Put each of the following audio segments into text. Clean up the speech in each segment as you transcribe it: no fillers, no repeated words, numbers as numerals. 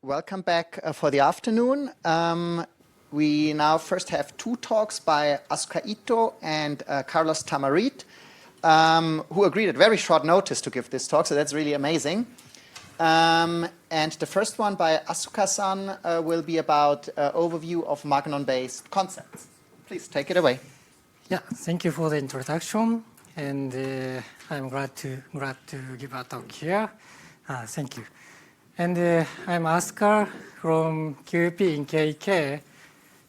Welcome back for the afternoon. We now first have two talks by Asuka Ito and Carlos Tamarit, who agreed at very short notice to give this talk, so that's really amazing. And the first one by Asuka-san will be about overview of magnon-based concepts. Please take it away. Yeah, thank you for the introduction, and I'm glad to give a talk here. Thank you. And I'm Asuka from QEP in KK,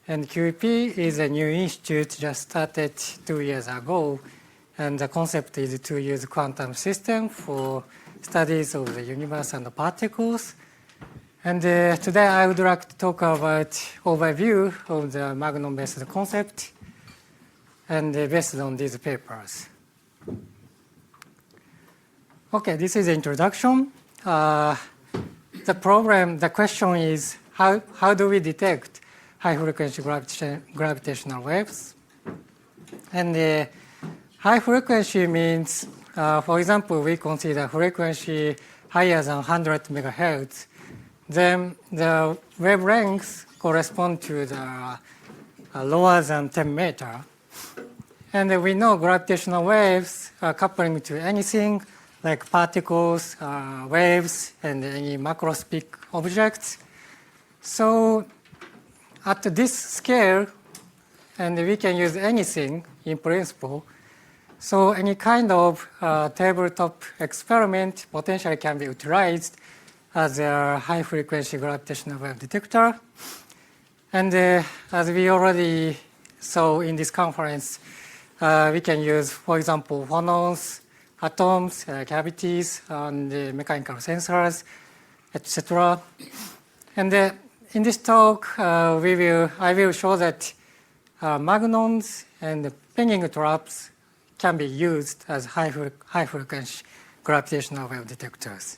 and QEP is a new institute just started 2 years ago, and the concept is to use quantum system for studies of the universe and the particles. And today I would like to talk about overview of the magnon-based concept and based on these papers. Okay, this is the introduction. The question is how do we detect high frequency gravitational waves? And high frequency means, for example, we consider frequency higher than 100 megahertz. Then the wavelengths correspond to the lower than 10 meter. And we know gravitational waves are coupling to anything like particles, waves, and any macroscopic objects. So at this scale, and we can use anything in principle, so any kind of tabletop experiment potentially can be utilized as a high-frequency gravitational wave detector. And as we already saw in this conference, we can use, for example, phonons, atoms, cavities, and mechanical sensors, etc. And in this talk, I will show that magnons and pinging traps can be used as high-frequency gravitational wave detectors.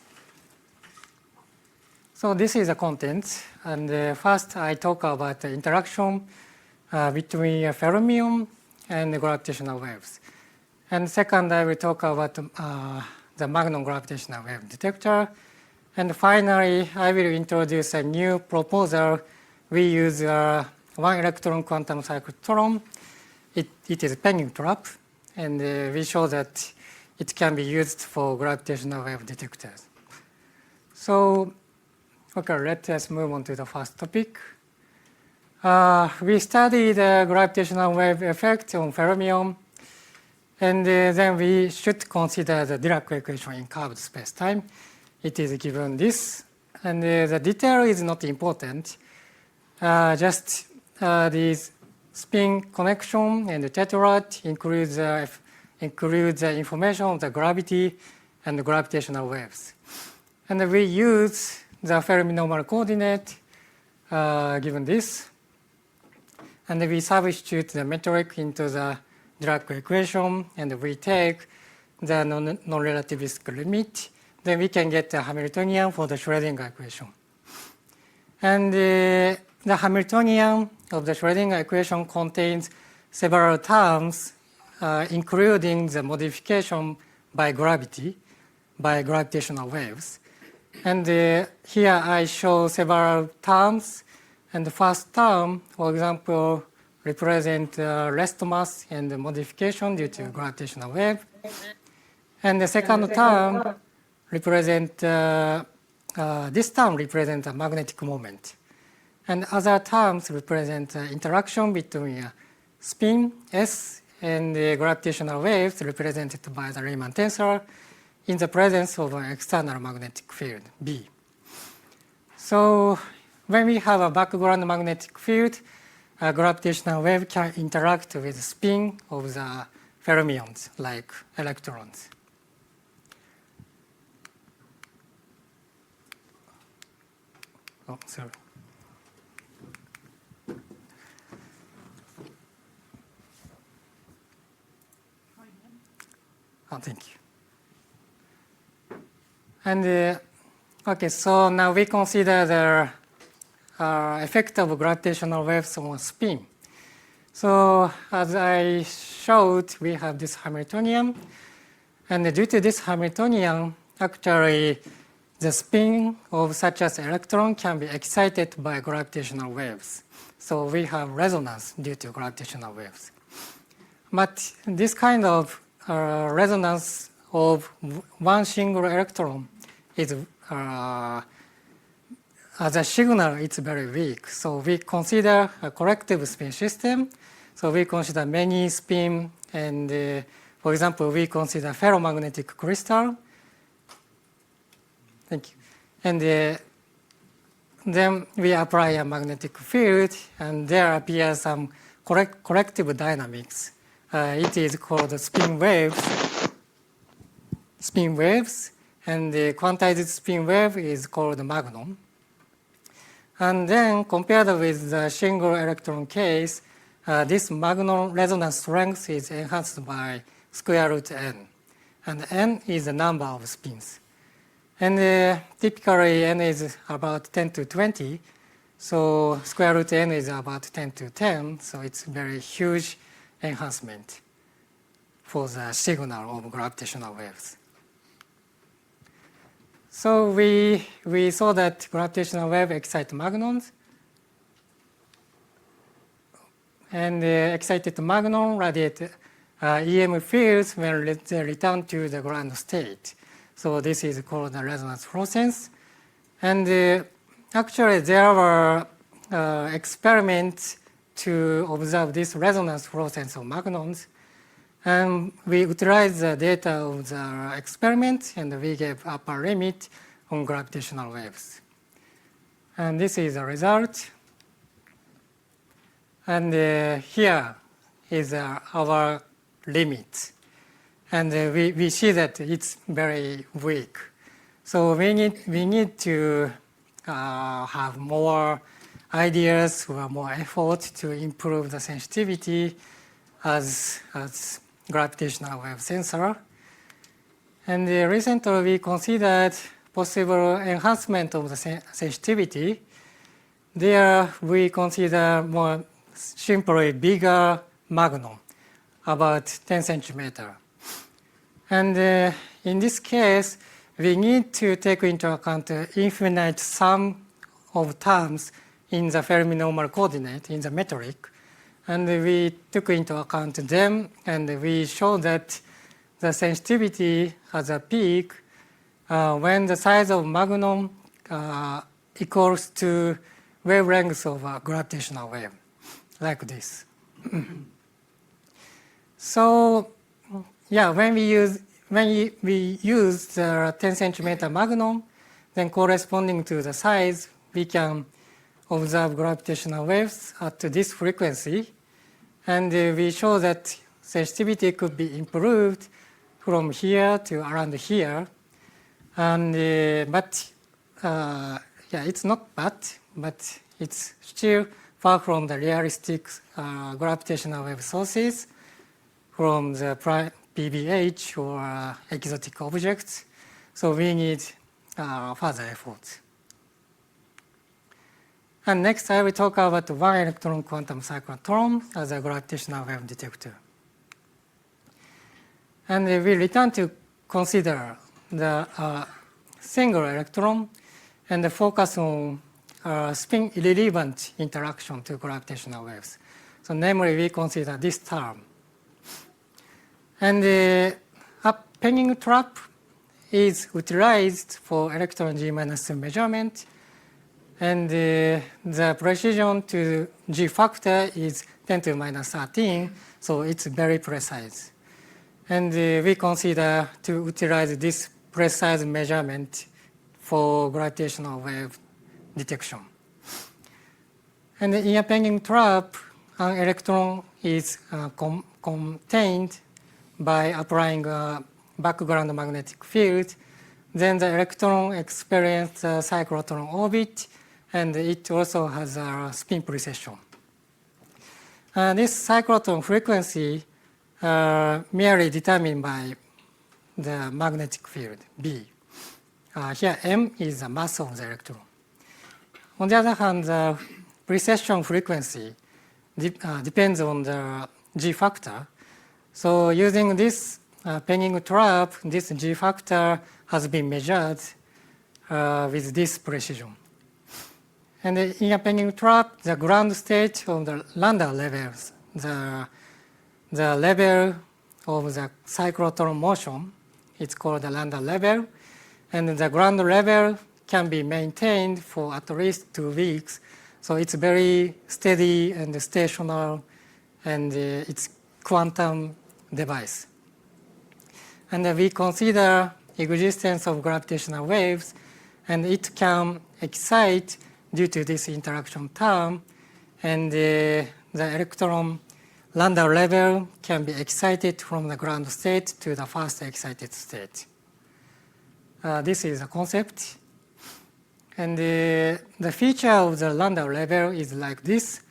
So this is the content. And first, I talk about the interaction between a fermion and gravitational waves. And second, I will talk about the magnon gravitational wave detector. And finally, I will introduce a new proposal. We use one electron quantum cyclotron. It is a pinging trap, and we show that it can be used for gravitational wave detectors. So, okay, let us move on to the first topic. We studied the gravitational wave effect on fermion. And then we should consider the Dirac equation in curved space-time. It is given this, and the detail is not important. Just this spin connection and the tetrad includes the information of the gravity and the gravitational waves. And we use the Fermi normal coordinate given this, and we substitute the metric into the Dirac equation, and we take the non-relativistic limit, then we can get the Hamiltonian for the Schrödinger equation. And the Hamiltonian of the Schrödinger equation contains several terms, including the modification by gravity, by gravitational waves. And here I show several terms. And the first term, for example, represent rest mass and the modification due to gravitational wave. And the second term represent, this term represents a magnetic moment. And other terms represent interaction between spin S and the gravitational waves represented by the Riemann tensor in the presence of an external magnetic field, B. So when we have a background magnetic field, a gravitational wave can interact with the spin of the fermions, like electrons. Oh, sorry. Oh, thank you. And okay, so now we consider the effect of gravitational waves on spin. So as I showed, we have this Hamiltonian. And due to this Hamiltonian, actually the spin of such as electron can be excited by gravitational waves. So we have resonance due to gravitational waves. But this kind of resonance of one single electron is, as a signal, it's very weak. So we consider a corrective spin system. So we consider many spin, and for example, we consider ferromagnetic crystal. Thank you. And then we apply a magnetic field, and there appears some corrective dynamics. It is called spin waves. And the quantized spin wave is called magnon. And then compared with the single electron case, this magnon resonance strength is enhanced by square root n. And n is the number of spins. And typically n is about 10 to 20. So square root n is about 10 to 10. So it's very huge enhancement for the signal of gravitational waves. So we saw that gravitational wave excite magnons. And the excited magnon radiate EM fields when they return to the ground state. So this is called the resonance fluorescence. And actually there were experiments to observe this resonance fluorescence of magnons. And we utilized the data of the experiment, and we gave upper limit on gravitational waves. And this is the result. And here is our limit. And we see that it's very weak. So we need to have more ideas or more effort to improve the sensitivity as gravitational wave sensor. And recently we considered possible enhancement of the sensitivity. There we consider more simply bigger magnon, about 10 centimeter. And in this case, we need to take into account the infinite sum of terms in the Fermi normal coordinate, in the metric. And we took into account them, and we showed that the sensitivity has a peak when the size of magnon equals to wavelength of a gravitational wave, like this. So, yeah, when we use the 10 centimeter magnon, then corresponding to the size, we can observe gravitational waves at this frequency. And we show that sensitivity could be improved from here to around here. And yeah, it's not bad, but it's still far from the realistic gravitational wave sources from the PBH or exotic objects. So we need further effort. And next, I will talk about one electron quantum cyclotron as a gravitational wave detector. And we return to consider the single electron and focus on spin irrelevant interaction to gravitational waves. So namely, we consider this term. And a pinging trap is utilized for electron G-2 measurement. And the precision to G factor is 10 to the minus 13, so it's very precise. And we consider to utilize this precise measurement for gravitational wave detection. And in a pinging trap, an electron is contained by applying a background magnetic field. Then the electron experiences a cyclotron orbit, and it also has a spin precession. This cyclotron frequency merely determined by the magnetic field, B. Here, m is the mass of the electron. On the other hand, the precession frequency depends on the G factor. So using this pinging trap, this G factor has been measured with this precision. And in a penguin trap, the ground state of the lambda levels, the level of the cyclotron motion, it's called the lambda level, and the ground level can be maintained for at least 2 weeks. So it's very steady and stationary, and it's quantum device. And we consider existence of gravitational waves, and it can excite due to this interaction term, and the electron lambda level can be excited from the ground state to the first excited state. This is a concept. And the feature of the lambda level is like this.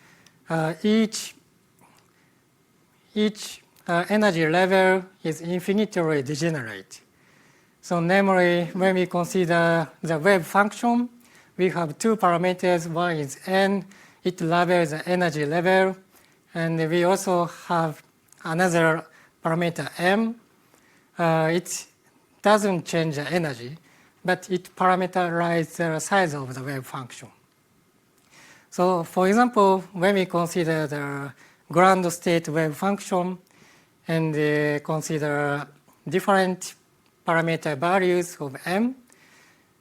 Each energy level is infinitely degenerate. So namely, when we consider the wave function, we have 2 parameters. One is n, it levels the energy level, and we also have another parameter m. It doesn't change the energy, but it parameterizes the size of the wave function. So for example, when we consider the ground state wave function and consider different parameter values of m,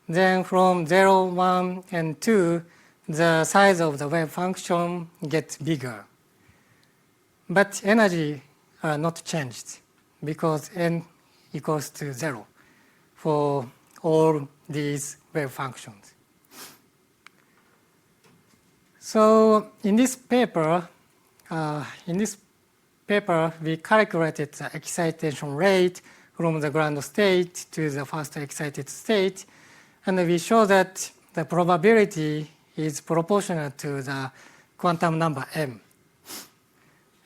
then from 0, 1, and 2, the size of the wave function gets bigger. But energy are not changed because n equals to 0 for all these wave functions. So in this paper, we calculated the excitation rate from the ground state to the first excited state, and we show that the probability is proportional to the quantum number m.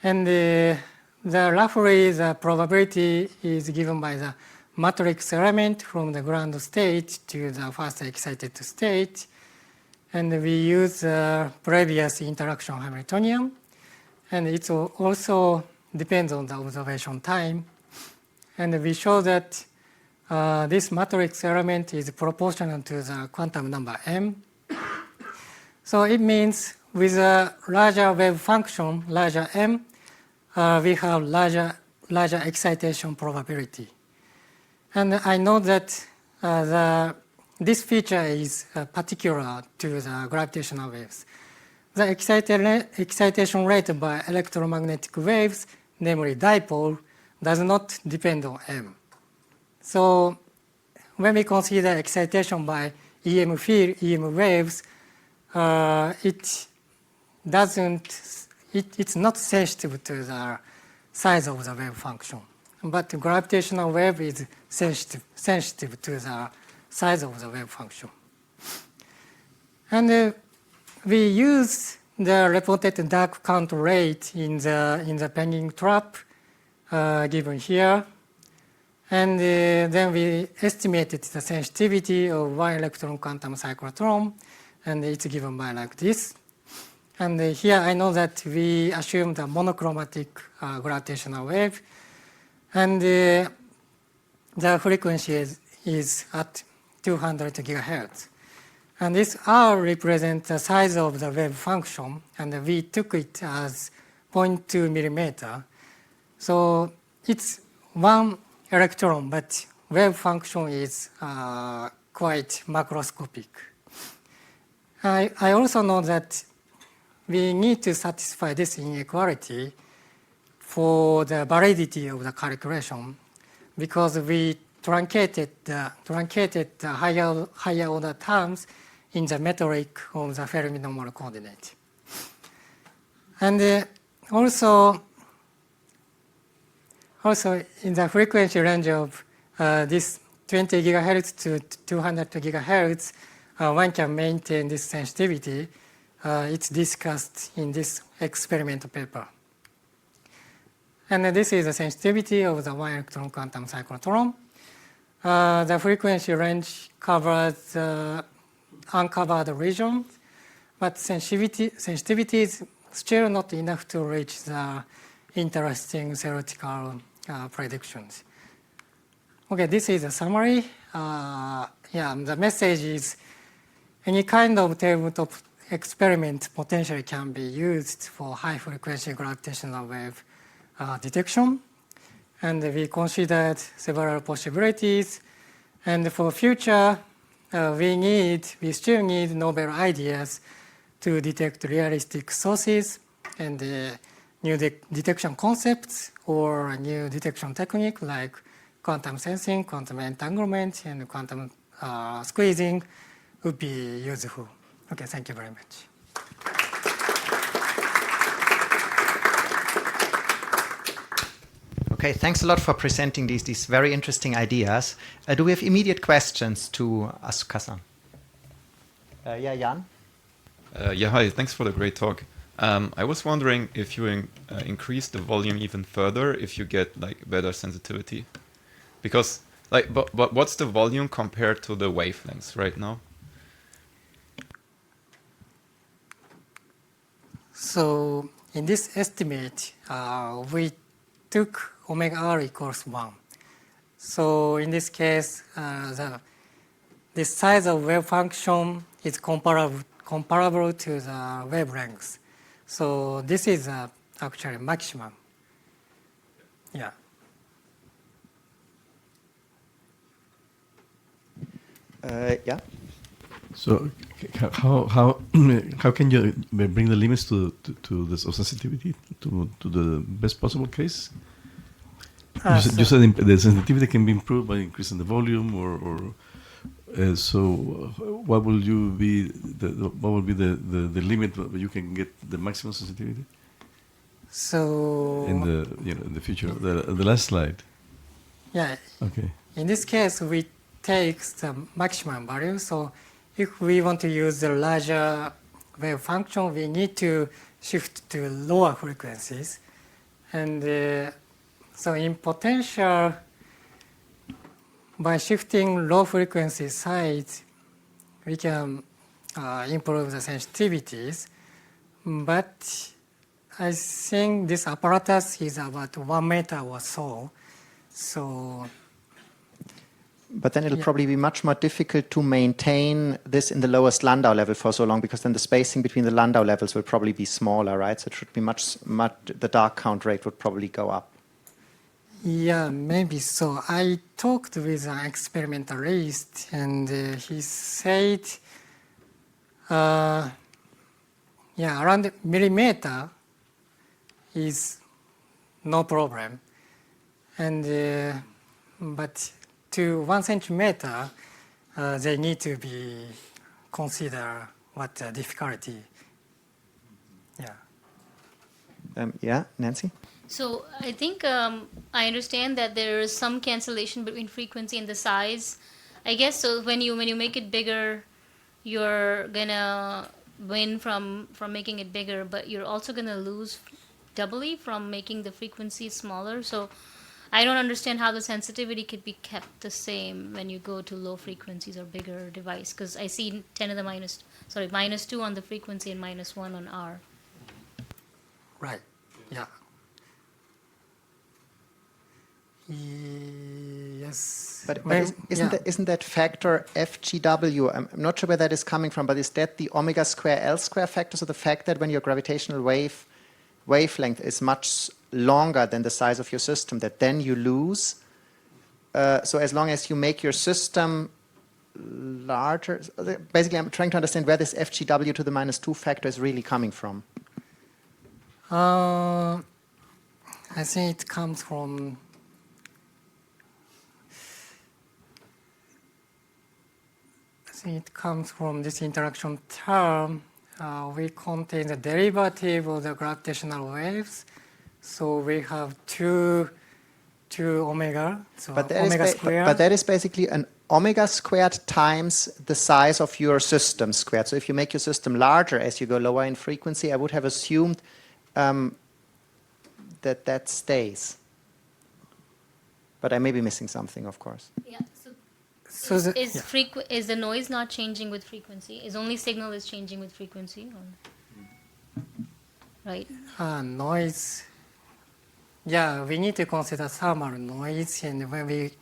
And roughly the probability is given by the matrix element from the ground state to the first excited state. And we use previous interaction Hamiltonian. And it also depends on the observation time. And we show that this matrix element is proportional to the quantum number m. So it means with a larger wave function, larger m, we have larger excitation probability. And I know that this feature is particular to the gravitational waves. The excitation rate by electromagnetic waves, namely dipole, does not depend on m. So when we consider excitation by EM field, EM waves, it's not sensitive to the size of the wave function. But the gravitational wave is sensitive to the size of the wave function. And we use the reported dark count rate in the penguin trap given here. And then we estimated the sensitivity of 1 electron quantum cyclotron, and it's given by like this. And here I know that we assume the monochromatic gravitational wave, and the frequency is at 200 gigahertz. And this R represents the size of the wave function, and we took it as 0.2 millimeter. So it's 1 electron, but wave function is quite macroscopic. I also know that we need to satisfy this inequality for the validity of the calculation, because we truncated the higher order terms in the metric of the Fermi normal coordinate. And also in the frequency range of this 20 gigahertz to 200 gigahertz, one can maintain this sensitivity. It's discussed in this experimental paper. And this is the sensitivity of the 1 electron quantum cyclotron. The frequency range covers uncovered regions, but sensitivity is still not enough to reach the interesting theoretical predictions. Okay, this is a summary. the message is any kind of tabletop experiment potentially can be used for high-frequency gravitational wave detection. And we considered several possibilities. And for future, we still need novel ideas to detect realistic sources and new detection concepts or new detection technique like quantum sensing, quantum entanglement, and quantum squeezing would be useful. Okay, thank you very much. Okay, thanks a lot for presenting these very interesting ideas. Do we have immediate questions to Asuka-san? Yeah, Jan? Hi, thanks for the great talk. I was wondering if you increase the volume even further if you get like better sensitivity, because but what's the volume compared to the wavelengths right now? So in this estimate, we took omega r equals 1. So in this case, the size of wave function is comparable to the wavelength. So this is actually maximum. Yeah. Yeah. So how can you bring the limits to this of sensitivity to the best possible case? You said the sensitivity can be improved by increasing the volume, or so. What will be the limit where you can get the maximum sensitivity? So in the future, the last slide. Yeah. Okay. In this case, we take the maximum value. So if we want to use the larger wave function, we need to shift to lower frequencies. And so in potential, by shifting low frequency side, we can improve the sensitivities. But I think this apparatus is about 1 meter or so. So but then it'll probably be much more difficult to maintain this in the lowest Landau level for so long, because then the spacing between the Landau levels will probably be smaller, right? So it should be much the dark count rate would probably go up. Yeah, maybe so. I talked with an experimentalist, and he said, around millimeter is no problem, and but to 1 centimeter, they need to be consider what the difficulty. Yeah. Yeah, Nancy? So I think I understand that there is some cancellation between frequency and the size. I guess so. When you make it bigger, you're gonna win from making it bigger, but you're also gonna lose doubly from making the frequency smaller. So I don't understand how the sensitivity could be kept the same when you go to low frequencies or bigger device, because I see -2 on the frequency and -1 on R. Right. Yeah. Yes. But isn't that factor FGW? I'm not sure where that is coming from, but is that the omega square L square factor? So the fact that when your gravitational wavelength is much longer than the size of your system, that then you lose. So as long as you make your system larger, basically I'm trying to understand where this FGW to the -2 factor is really coming from. I think it comes from this interaction term. We contain the derivative of the gravitational waves. So we have two omega, so omega squared. But that is basically an omega squared times the size of your system squared. So if you make your system larger as you go lower in frequency, I would have assumed that stays. But I may be missing something, of course. Yeah. So Is the noise not changing with frequency? Is only signal is changing with frequency? Or? Right. Noise. Yeah, we need to consider thermal noise, and when we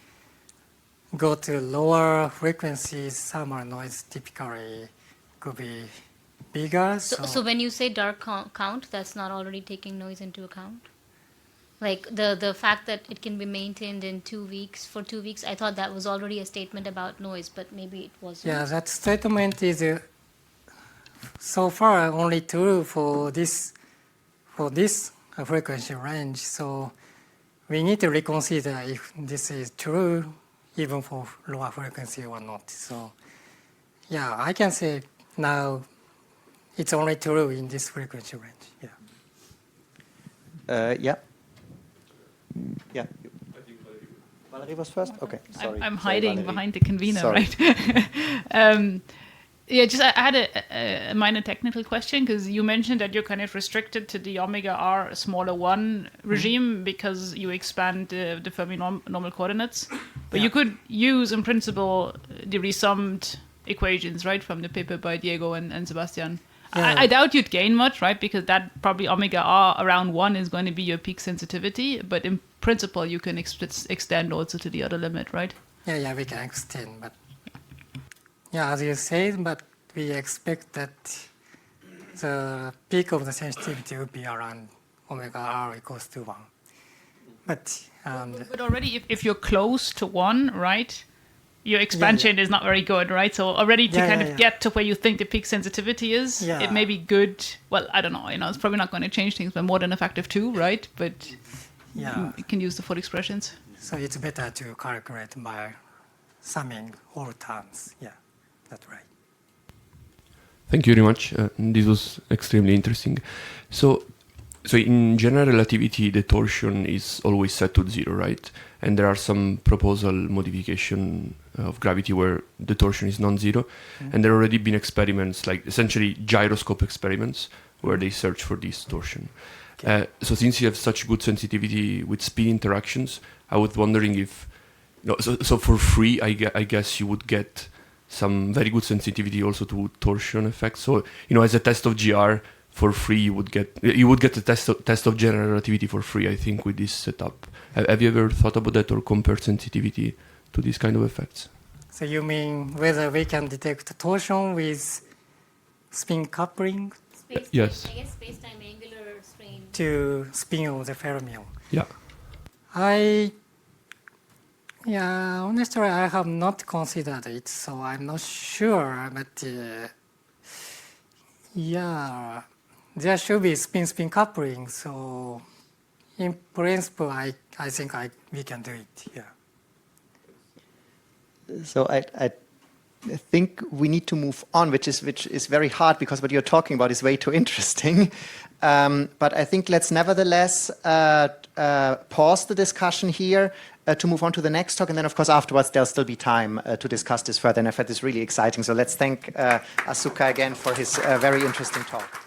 go to lower frequencies, thermal noise typically could be bigger. So when you say dark count, that's not already taking noise into account? Like the fact that it can be maintained in 2 weeks, for 2 weeks, I thought that was already a statement about noise, but maybe it wasn't. Yeah, that statement is so far only true for this frequency range. So we need to reconsider if this is true even for lower frequency or not. So yeah, I can say now it's only true in this frequency range. Yeah. Yeah. Yeah. Valerie was first? Okay, sorry. I'm Sorry, hiding Valerie. behind the convener, Sorry. right? Yeah, just I had a minor technical question because you mentioned that you're kind of restricted to the omega r smaller one regime because you expand the Fermi normal coordinates, but you could use in principle the resummed equations, right, from the paper by Diego and Sebastian. Yeah. I doubt you'd gain much, right, because that probably omega r around 1 is going to be your peak sensitivity, but in principle you can extend also to the other limit, right? Yeah, we can extend, but yeah, as you said, but we expect that the peak of the sensitivity will be around omega r equals to 1. But But already, if you're close to 1, right, your expansion is not very good, right? So already to kind of get to where you think the peak sensitivity is, it may be good. Well, I don't know, it's probably not going to change things by more than a factor of 2, right? But you can use the full expressions. So it's better to calculate by summing all terms. Yeah, that's right. Thank you very much. This was extremely interesting. So in general relativity, the torsion is always set to 0, right? And there are some proposal modification of gravity where the torsion is non-zero. And there have already been experiments, like essentially gyroscope experiments, where they search for this torsion. So since you have such good sensitivity with spin interactions, I was wondering if, so for free, I guess you would get some very good sensitivity also to torsion effects. So, as a test of GR for free, you would get the test of general relativity for free, I think, with this setup. Have you ever thought about that or compared sensitivity to these kind of effects? So you mean whether we can detect torsion with spin coupling Yes. I guess space-time angular strain. to spin of the fermion? Yeah. Honestly, I have not considered it, so I'm not sure. But there should be spin-spin coupling. So in principle, I think we can do it. Yeah. So I think we need to move on, which is very hard because what you're talking about is way too interesting. But I think let's nevertheless pause the discussion here to move on to the next talk. And then, of course, afterwards, there'll still be time to discuss this further. And I find this really exciting. So let's thank Asuka again for his very interesting talk.